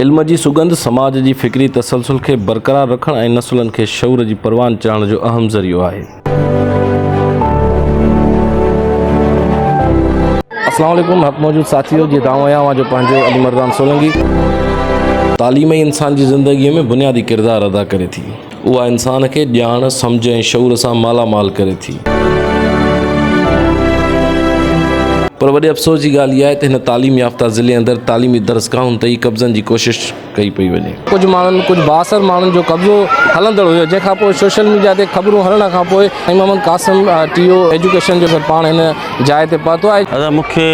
इल्म जी सुगंध समाज जी फ़िक्री तसलसल के बरक़रार रखण ऐं नसुलनि खे शऊर जी परवान चाहण जो अहम ज़रियो आहे। अस्सलाम वालेकुम हक़ मौजूद साथियों, जी दावा आहियां जो पंहिंजो अली मर्दान सोलंकी। तालीम इंसान जी ज़िंदगी में बुनियादी किरदार अदा करे थी। उहा इंसान के ॼाण सम्झ ऐं शऊर सां मालामाल करे थी। पर वॾे अफ़सोस जी ॻाल्हि इहा आहे त हिन तालीम याफ़्ता ज़िले अंदरि तालीमी दरसगाहुनि ते ई कब्ज़नि जी कोशिश कई पई वञे। कुझु माण्हुनि, कुझु बासर माण्हुनि जो कब्ज़ो हलंदड़ हुयो, जंहिंखां पोइ सोशल मीडिया ते ख़बरूं हलण खां पोइ मोहम्मद क़ासिम टीओ एजुकेशन जो पाण हिन जाइ ते पहुतो आहे। दादा मूंखे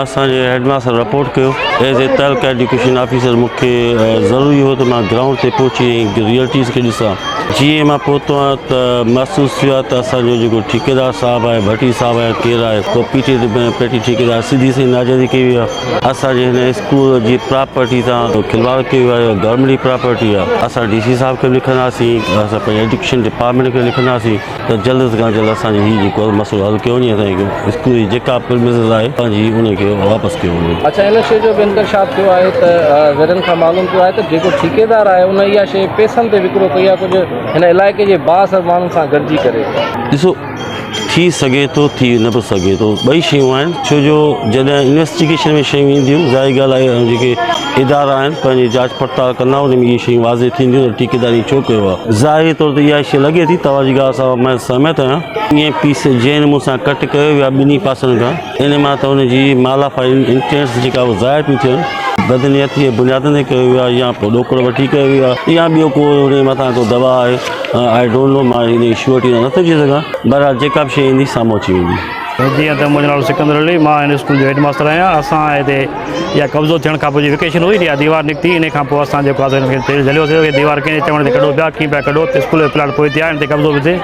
असांजे हेडमास्टर रिपोर्ट कयो as a talk education officer. मूंखे ज़रूरी हो त मां ग्राउंड ते पहुची रियलिटीज़ खे ॾिसां। जीअं मां पहुतो आहियां त महसूसु थियो आहे त असांजो जेको ठेकेदार साहिबु आहे, भट्टी साहिबु आहे, केरु आहे, को पेटी ठेकेदार सिधी सी नाजाइज़ी कई हुई आहे। असांजे हिन स्कूल जी प्रॉपर्टी सां खिलवाड़ कयो आहे, गवर्नमेंट जी प्रॉपर्टी आहे। असां DC साहिब खे लिखंदासीं, असां पंहिंजे एजुकेशन डिपार्टमेंट खे लिखंदासीं त जल्द खां जल्द असांजो हीउ जेको मसइलो हल कयो वञे। असांखे स्कूल जी जेका प्रिमिसिस आहे पंहिंजी उनखे वापसि कयो वञे। अच्छा, इन शइ जो बि इंकशाफ थियो आहे त ज़रियनि खां मालूम थियो आहे त जेको ठेकेदार आहे उन इहा शइ पैसनि ते विकिरो कई आहे, कुझु हिन इलाइक़े जे बासर माण्हुनि सां गॾिजी करे। ॾिसो, थी सघे थो, थी न बि सघे थो, ॿई शयूं आहिनि। छो जो जॾहिं इन्वेस्टिगेशन में शयूं ईंदियूं, ज़ाहिर ॻाल्हि आहे जेके इदारा आहिनि पंहिंजी जांच पड़ताल कंदा, उन में इहे शयूं वाज़े थींदियूं त ठेकेदारी छो कयो आहे। ज़ाहिरी तौर ते इहा शइ लॻे थी, तव्हांजी ॻाल्हि सां मां सहमत आहियां। ईअं पीस जंहिं नमूने सां कट कयो वियो आहे ॿिन्ही पासनि खां, इन मां त उनजी मालाफाइल इंटेंस जेका उहा ज़ाहिर थी थियनि, बदनियती जे बुनियादनि ते कयो वियो आहे, या पोइ ॾोकड़ वठी कयो वियो आहे, या ॿियो को उन मथां को दवा आहे। आई डोंट नो, मां हिन श्योरिटी नथो थी सघां। बहरहाल जेका बि शइ ईंदी साम्हूं अची वेंदी। जीअं त मुंहिंजो नालो सिकंदर अली, मां हिन स्कूल जो हेडमास्टर आहियां। असां हिते इहा कब्ज़ो थियण खां पोइ वेकेशन हुई, इहा दीवार निकिती, इन खां पोइ असां जेको आहे हिनखे झलियो थियो। दीवार कंहिं चवण ते कढो पिया, कीअं पिया कढो, त स्कूल जो प्लाट पोइ थिया, हिन ते कब्ज़ो बि थिए,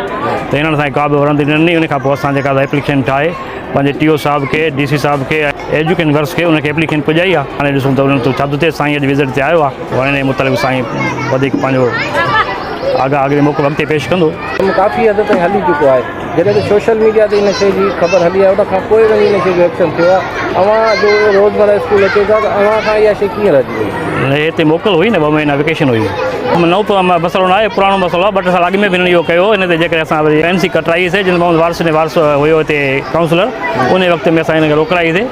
त हिननि सां का बि वरंदी ॾिनी। उन खां पोइ असां जेका एप्लीकेशन ठाहे पंहिंजे TO साहिब खे, DC साहिब खे, एजुकेशन वर्क्स खे उनखे एप्लीकेशन पुॼाई आहे। हाणे ॾिसूं त उन्हनि छा थो थिए। साईं अॼु विज़िट ते आयो आहे, हाणे हिन मुतालिक़ साईं वधीक पंहिंजो अॻिते मौक़ो अॻिते पेश कंदो। काफ़ी हद ताईं हली चुको आहे। जॾहिं त सोशल मीडिया ते इन शइ जी ख़बर हली आहे, उन खां पोइ वञी इन शइ जो एक्शन थियो आहे। अवां जो रोज़मर्रा स्कूल अचे था, त अवां खां इहा शइ कीअं रहिजी वई? हिते मोकल हुई न, 2 महीना वेकेशन हुई। नओं मसइलो न आहे, पुराणो मसइलो आहे। 2 टे साल अॻु में बि हिननि इहो कयो। हिन ते जेकॾहिं असां वरी NC कटराईसीं, जिन वारस हुयो हिते काउंसलर, उन वक़्त में असां हिनखे रोकराईसीं।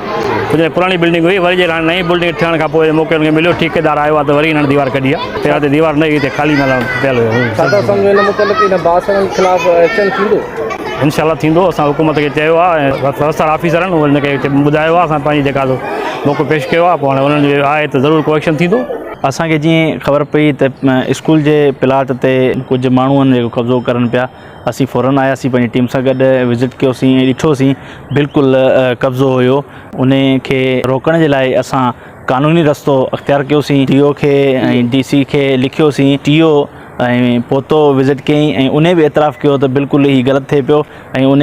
जॾहिं पुराणी बिल्डिंग हुई, वरी जे हाणे नई बिल्डिंग थियण खां पोइ मौक़ो हुनखे मिलियो, ठेकेदार आयो आहे, त वरी हिननि दीवार कढी आहे। पहिरियां त दीवार न हुई, हिते ख़ाली पियल हुयो। छा था सम्झो हिन मुतालिक़ इन बासरनि ख़िलाफ़ एक्शन थींदो? इंशाल्लाह थींदो। असां हुकूमत खे चयो आहे, रजिस्टर ऑफिसर आहिनि, हुनखे ॿुधायो आहे, असां पंहिंजी जेका मौक़ो पेश कयो आहे। पोइ हाणे हुननि जो आहे त ज़रूरु को एक्शन थींदो। असांखे जीअं ख़बर पई त स्कूल जे प्लाट ते कुझु माण्हुनि जेको कब्ज़ो करनि पिया, असीं फ़ौरन आयासीं, पंहिंजी टीम सां गॾु विज़िट कयोसीं, ॾिठोसीं बिल्कुलु कब्ज़ो हुयो। उन खे रोकण जे लाइ असां क़ानूनी रस्तो अख़्तियार कयोसीं। TO खे ऐं DC खे लिखियोसीं। TO ऐं पोतो विज़िट कयईं ऐं उन बि एतिराफ़ु कयो त बिल्कुलु ही ग़लति थिए पियो, ऐं उन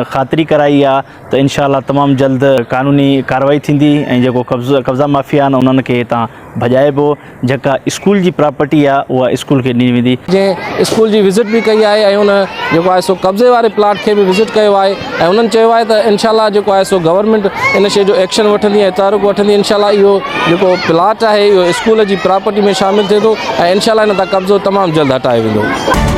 ख़ातिरी कराई आहे त इंशाअल्लाह तमामु जल्द क़ानूनी कार्रवाई थींदी, ऐं जेको कब्ज़ा माफ़िया आहिनि उन्हनि खे हितां भॼाइबो। जेका स्कूल जी प्रॉपर्टी आहे उहा स्कूल खे ॾिनी वेंदी। जंहिं स्कूल जी विज़िट बि कई आहे ऐं उन जेको आहे सो कब्ज़े वारे प्लाट खे बि विज़िट कयो आहे, ऐं उन्हनि चयो आहे त इंशाअल्लाह जेको आहे सो गवर्नमेंट इन शइ जो एक्शन वठंदी ऐं तहरुक वठंदी। इंशाअल्लाह इहो जेको प्लाट आहे इहो स्कूल जी प्रॉपर्टी में शामिलु थिए थो, ऐं इंशाअल्लाह इन तां कब्ज़ो तमामु जल्द हटायो वेंदो।